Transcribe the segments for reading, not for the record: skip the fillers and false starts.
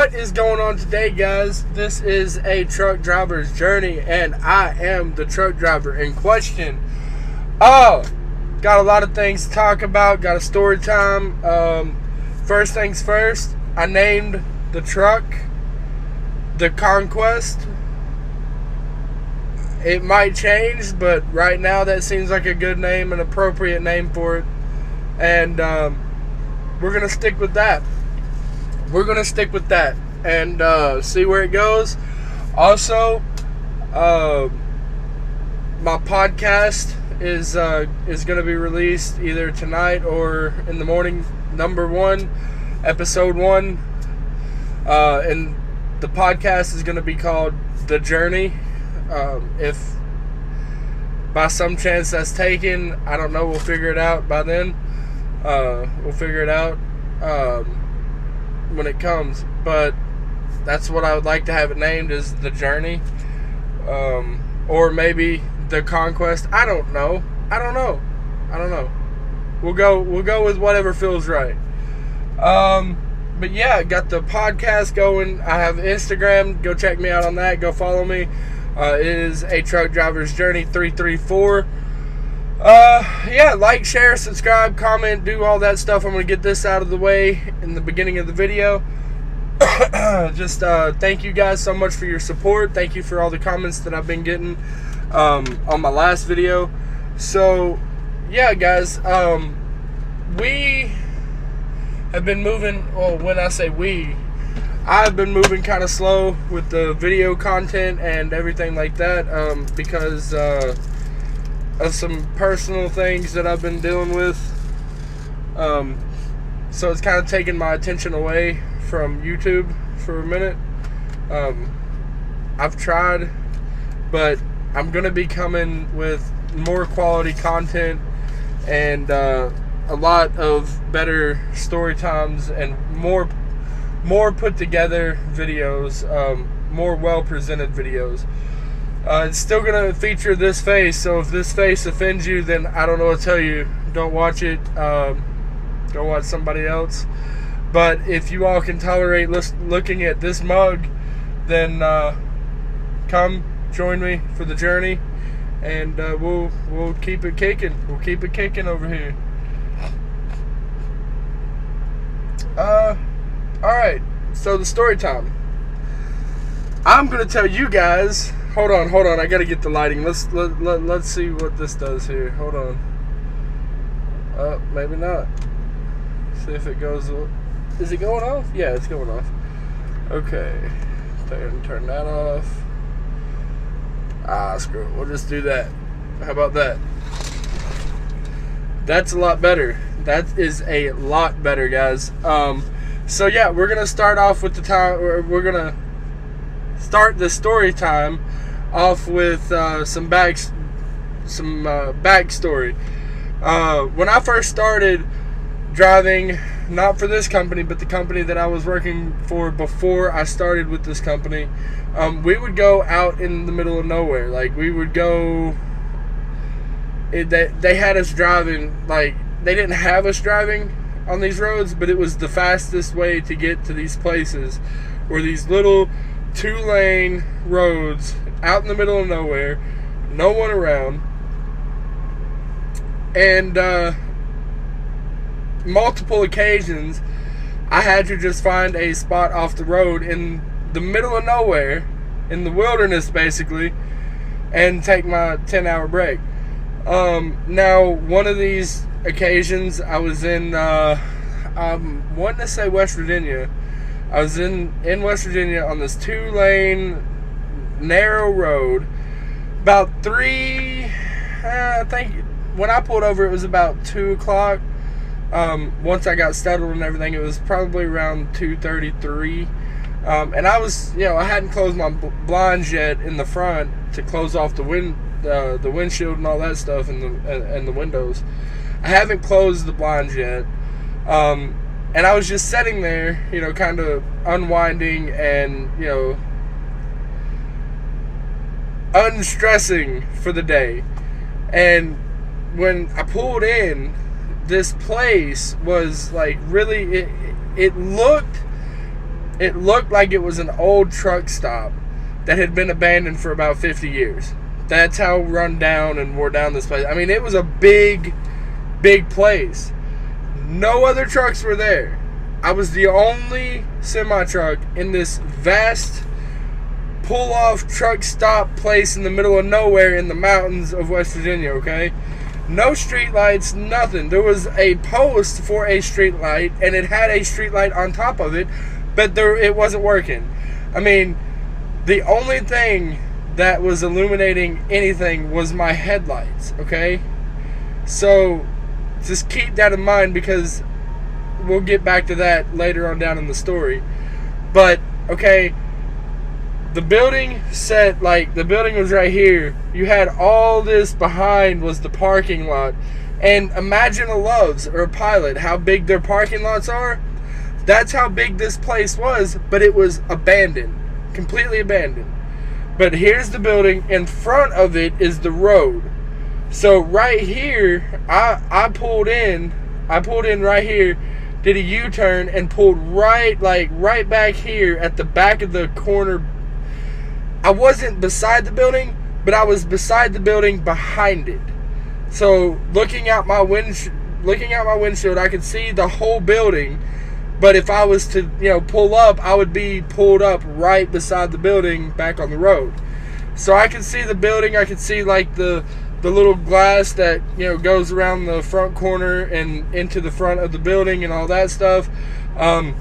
What is going on today, guys? This is a truck driver's journey, and I am the truck driver in question. Got a lot of things to talk about. Got a story time. First things first, I named the truck the Conquest. It might change, but right now that seems like a good name, an appropriate name for it, and we're gonna stick with that. And see where it goes. Also, my podcast is going to be released either tonight or in the morning. Number 1, episode 1, and the podcast is going to be called The Journey. If by some chance that's taken, I don't know. We'll figure it out by then. We'll figure it out when it comes, but that's what I would like to have it named, is The Journey, or maybe The Conquest. I don't know. We'll go with whatever feels right. But yeah, got the podcast going. I have Instagram. Go check me out on that. Go follow me. It is a truck driver's journey 334. Yeah, like, share, subscribe, comment, do all that stuff. I'm going to get this out of the way in the beginning of the video. Just thank you guys so much for your support. Thank you for all the comments that I've been getting on my last video. So yeah, guys, we have been moving, well, when I say we, I've been moving kind of slow with the video content and everything like that, because of some personal things that I've been dealing with. So it's kind of taken my attention away from YouTube for a minute. I've tried, but I'm going to be coming with more quality content and a lot of better story times and more put together videos, more well presented videos. It's still going to feature this face, so if this face offends you, then I don't know what to tell you. Don't watch it. Go watch somebody else. But if you all can tolerate looking at this mug, then come join me for the journey, and we'll keep it kicking. We'll keep it kicking over here. All right. So the story time. I'm gonna tell you guys. Hold on. I gotta get the lighting. Let's see what this does here. Hold on. Maybe not. See if it goes. Is it going off? Yeah, it's going off. Okay. Turn that off. Screw it. We'll just do that. How about that? That's a lot better. That is a lot better, guys. So yeah, we're gonna start off with the time. We're gonna start the story time off with some backstory. When I first started driving, not for this company, but the company that I was working for before I started with this company, we would go out in the middle of nowhere. Like, we would go. They had us driving. Like, they didn't have us driving on these roads, but it was the fastest way to get to these places, were these little 2-lane roads out in the middle of nowhere, no one around, and multiple occasions I had to just find a spot off the road in the middle of nowhere, in the wilderness basically, and take my 10-hour break. Now, one of these occasions, I was in wanting to say West Virginia. I was in West Virginia on this 2-lane narrow road. About I think when I pulled over, it was about 2 o'clock. Once I got settled and everything, it was probably around 2:33. And I was, I hadn't closed my blinds yet in the front to close off the windshield and all that stuff, and the windows. I haven't closed the blinds yet. And I was just sitting there, kind of unwinding and, unstressing for the day. And when I pulled in, this place was like really, it looked It looked like it was an old truck stop that had been abandoned for about 50 years. That's how run down and wore down this place. I mean, it was a big, big place. No other trucks were there. I was the only semi-truck in this vast pull-off truck stop place in the middle of nowhere in the mountains of West Virginia, okay? No street lights, nothing. There was a post for a street light, and it had a street light on top of it, but it wasn't working. I mean, the only thing that was illuminating anything was my headlights, okay? So just keep that in mind, because we'll get back to that later on down in the story. But, okay, the building the building was right here. You had all this behind was the parking lot. And imagine a Love's or a Pilot, how big their parking lots are. That's how big this place was, but it was abandoned. Completely abandoned. But here's the building. In front of it is the road. So right here, I pulled in right here, did a U-turn, and pulled right back here at the back of the corner. I wasn't beside the building, but I was beside the building behind it. So looking out my windshield, I could see the whole building. But if I was to, pull up, I would be pulled up right beside the building back on the road. So I could see the building. I could see like the little glass that, goes around the front corner and into the front of the building and all that stuff. Like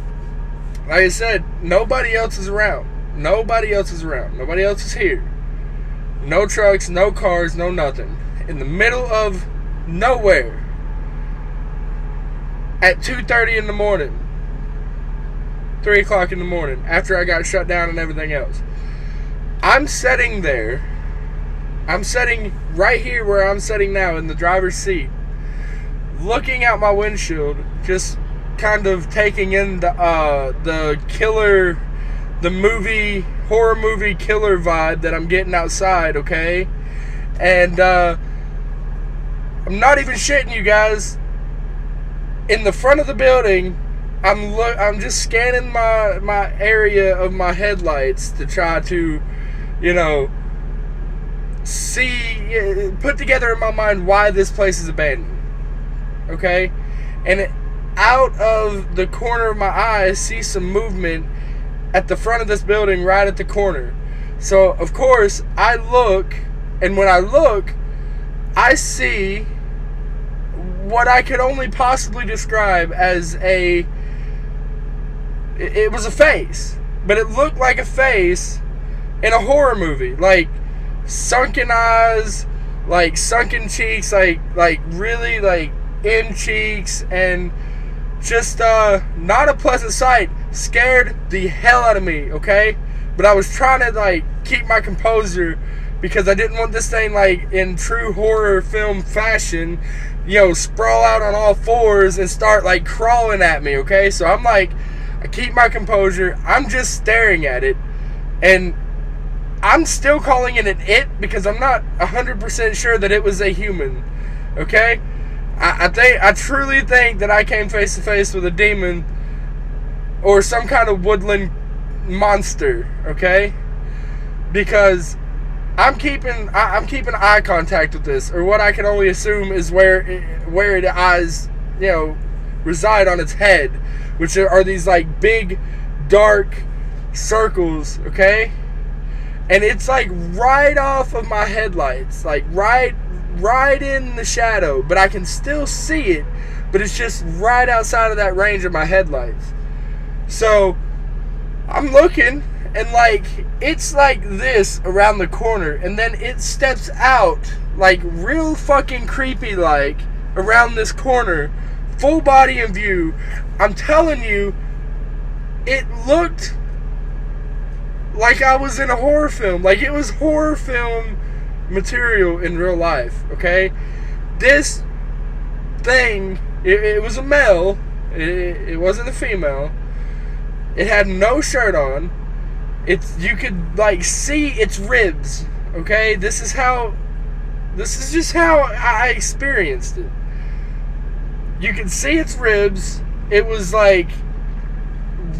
I said, nobody else is around. Nobody else is around. Nobody else is here. No trucks, no cars, no nothing. In the middle of nowhere at 2:30 in the morning. 3 o'clock in the morning, after I got shut down and everything else. I'm sitting there. I'm sitting right here where I'm sitting now in the driver's seat, looking out my windshield, just kind of taking in the horror movie killer vibe that I'm getting outside, okay? And I'm not even shitting you guys. In the front of the building, I'm just scanning my area of my headlights to try to, put together in my mind why this place is abandoned. Okay? And out of the corner of my eye, I see some movement at the front of this building right at the corner. So, of course, I look, and when I look, I see what I could only possibly describe as it was a face, but it looked like a face in a horror movie, like sunken eyes, like sunken cheeks, like really like in cheeks, and just not a pleasant sight. Scared the hell out of me, okay? But I was trying to keep my composure, because I didn't want this thing, in true horror film fashion, sprawl out on all fours and start crawling at me, okay? So I'm I keep my composure. I'm just staring at it, and I'm still calling it an it, because I'm not 100% sure that it was a human, okay? I truly think that I came face to face with a demon or some kind of woodland monster, okay? Because I'm keeping eye contact with this, or what I can only assume is where the eyes, reside on its head, which are these big dark circles, okay? And it's right off of my headlights, right in the shadow, but I can still see it, but it's just right outside of that range of my headlights. So I'm looking, and it's this around the corner, and then it steps out real fucking creepy around this corner, full body in view. I'm telling you, it looked like I was in a horror film. It was horror film material in real life, okay? This thing, it was a male. It wasn't a female. It had no shirt on. You could see its ribs, okay? This is just how I experienced it. You could see its ribs. It was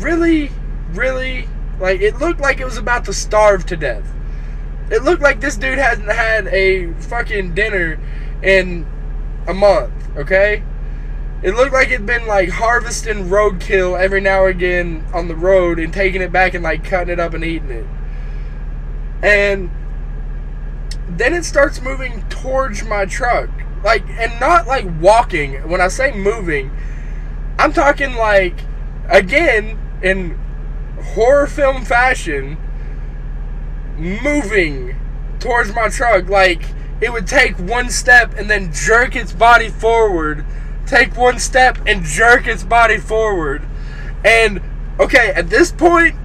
really really, like, it looked like it was about to starve to death. It looked like this dude hasn't had a fucking dinner in a month, okay? It looked like it'd been, like, harvesting roadkill every now and again on the road and taking it back and, like, cutting it up and eating it. And then it starts moving towards my truck. Like, and not, like, walking. When I say moving, I'm talking, like, again, in horror film fashion, moving towards my truck. Like, it would take one step and then jerk its body forward, take one step and jerk its body forward. And okay, at this point,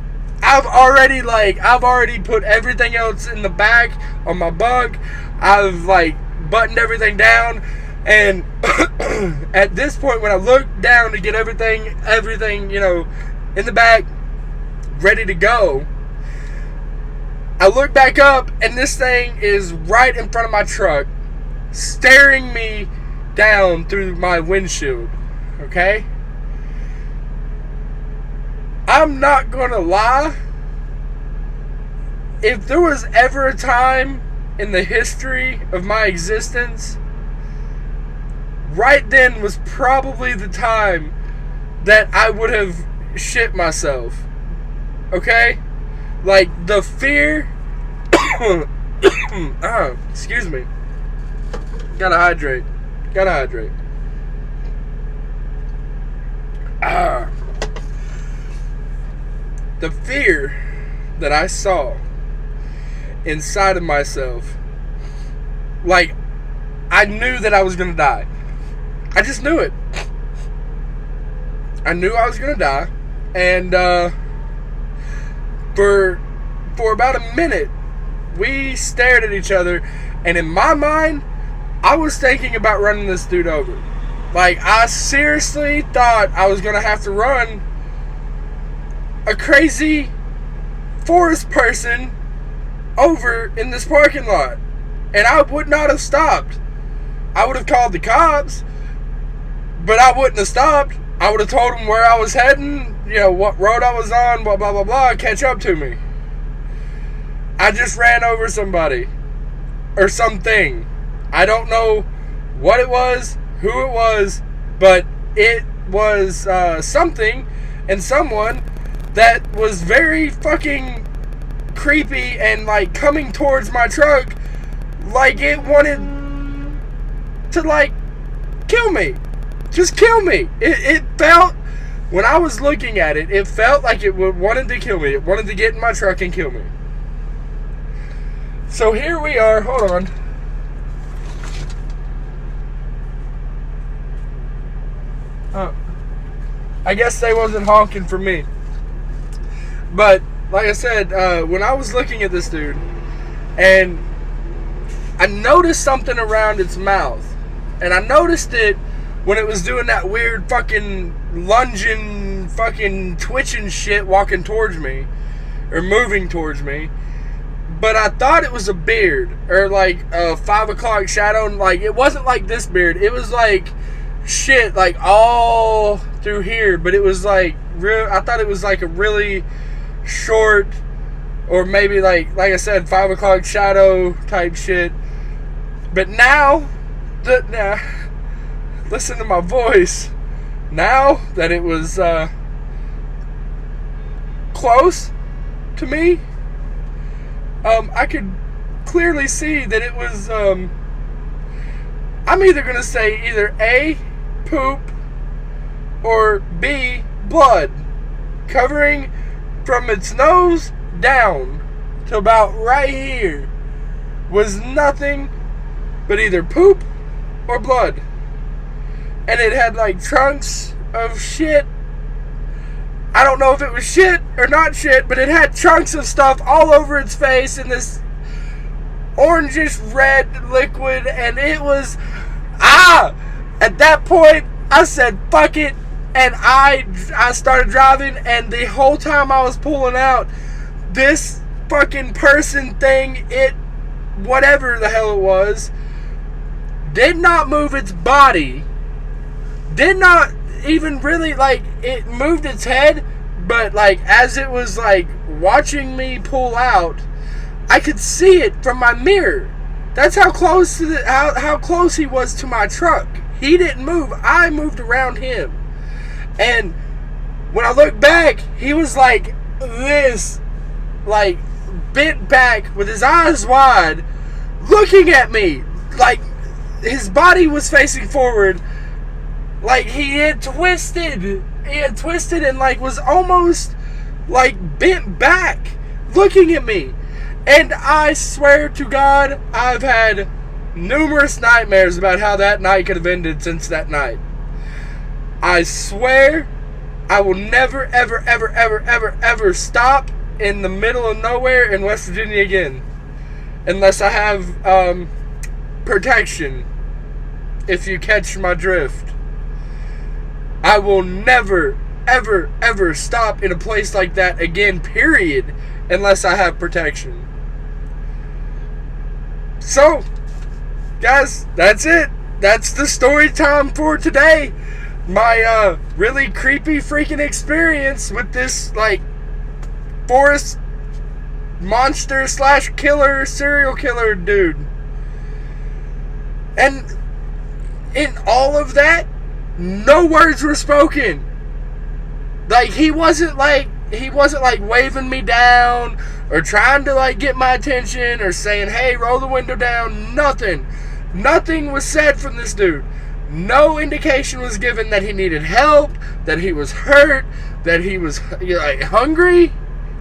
I've already put everything else in the back on my bunk. I've, like, buttoned everything down, and at this point, when I look down to get everything, you know, in the back, ready to go, I look back up, and this thing is right in front of my truck, staring me down through my windshield, okay? I'm not gonna lie, if there was ever a time in the history of my existence, right then was probably the time that I would have shit myself, okay? Like, the fear, excuse me, gotta hydrate. The fear that I saw inside of myself, like, I knew that I was gonna die. I just knew it. I knew I was gonna die, and for about a minute, we stared at each other, and in my mind, I was thinking about running this dude over. Like, I seriously thought I was gonna have to run a crazy forest person over in this parking lot, and I would not have stopped. I would have called the cops, but I wouldn't have stopped. I would have told them where I was heading, you know, what road I was on, blah, blah, blah, blah, catch up to me. I just ran over somebody. Or something. I don't know what it was, who it was, but it was something and someone that was very fucking creepy and, like, coming towards my truck like it wanted to, like, kill me. Just kill me. It felt, when I was looking at it, it felt like it wanted to kill me. It wanted to get in my truck and kill me. So here we are. Hold on. I guess they wasn't honking for me. But, like I said, when I was looking at this dude, and I noticed something around its mouth. And I noticed it when it was doing that weird fucking lunging, fucking twitching shit walking towards me. Or moving towards me. But I thought it was a beard. Or like a 5 o'clock shadow. And like, it wasn't like this beard. It was like shit, like all through here. But it was like real. I thought it was like a really short, or maybe like I said, 5 o'clock shadow type shit. But now listen to my voice. Now that it was close to me, I could clearly see that it was, I'm either going to say either A, poop, or B, blood, covering from its nose down to about right here was nothing but either poop or blood. And it had like chunks of shit. I don't know if it was shit or not shit, but it had chunks of stuff all over its face in this orangish red liquid, and it was at that point I said fuck it, and I started driving, and the whole time I was pulling out, this fucking person thing, it, whatever the hell it was, did not move its body, did not even really, like, it moved its head, But like as it was like watching me pull out, I could see it from my mirror. That's how close to how close he was to my truck. He didn't move. I moved around him. And when I looked back, he was like this, like bent back with his eyes wide, looking at me. Like his body was facing forward. Like he had twisted. He had twisted and like was almost like bent back, looking at me. And I swear to God, I've had numerous nightmares about how that night could have ended since that night. I swear I will never, ever, ever, ever, ever, ever stop in the middle of nowhere in West Virginia again. Unless I have protection. If you catch my drift. I will never, ever, ever stop in a place like that again, period. Unless I have protection. So, guys, that's it. That's the story time for today. My really creepy freaking experience with this like forest monster / killer, serial killer dude. And in all of that, no words were spoken. Like he wasn't like waving me down or trying to like get my attention or saying, hey, roll the window down. Nothing was said from this dude. No indication was given that he needed help, that he was hurt, that he was like hungry,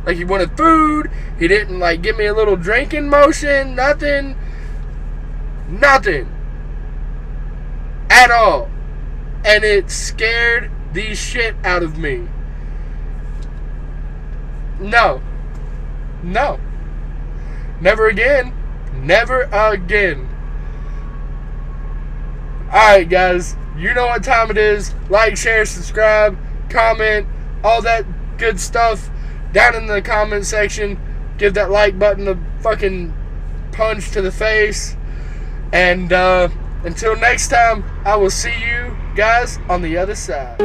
like he wanted food. He didn't like give me a little drinking motion. Nothing at all. And it scared the shit out of me. No. Never again. Never again. Alright, guys. You know what time it is. Like, share, subscribe, comment, all that good stuff down in the comment section. Give that like button a fucking punch to the face. And until next time, I will see you guys on the other side.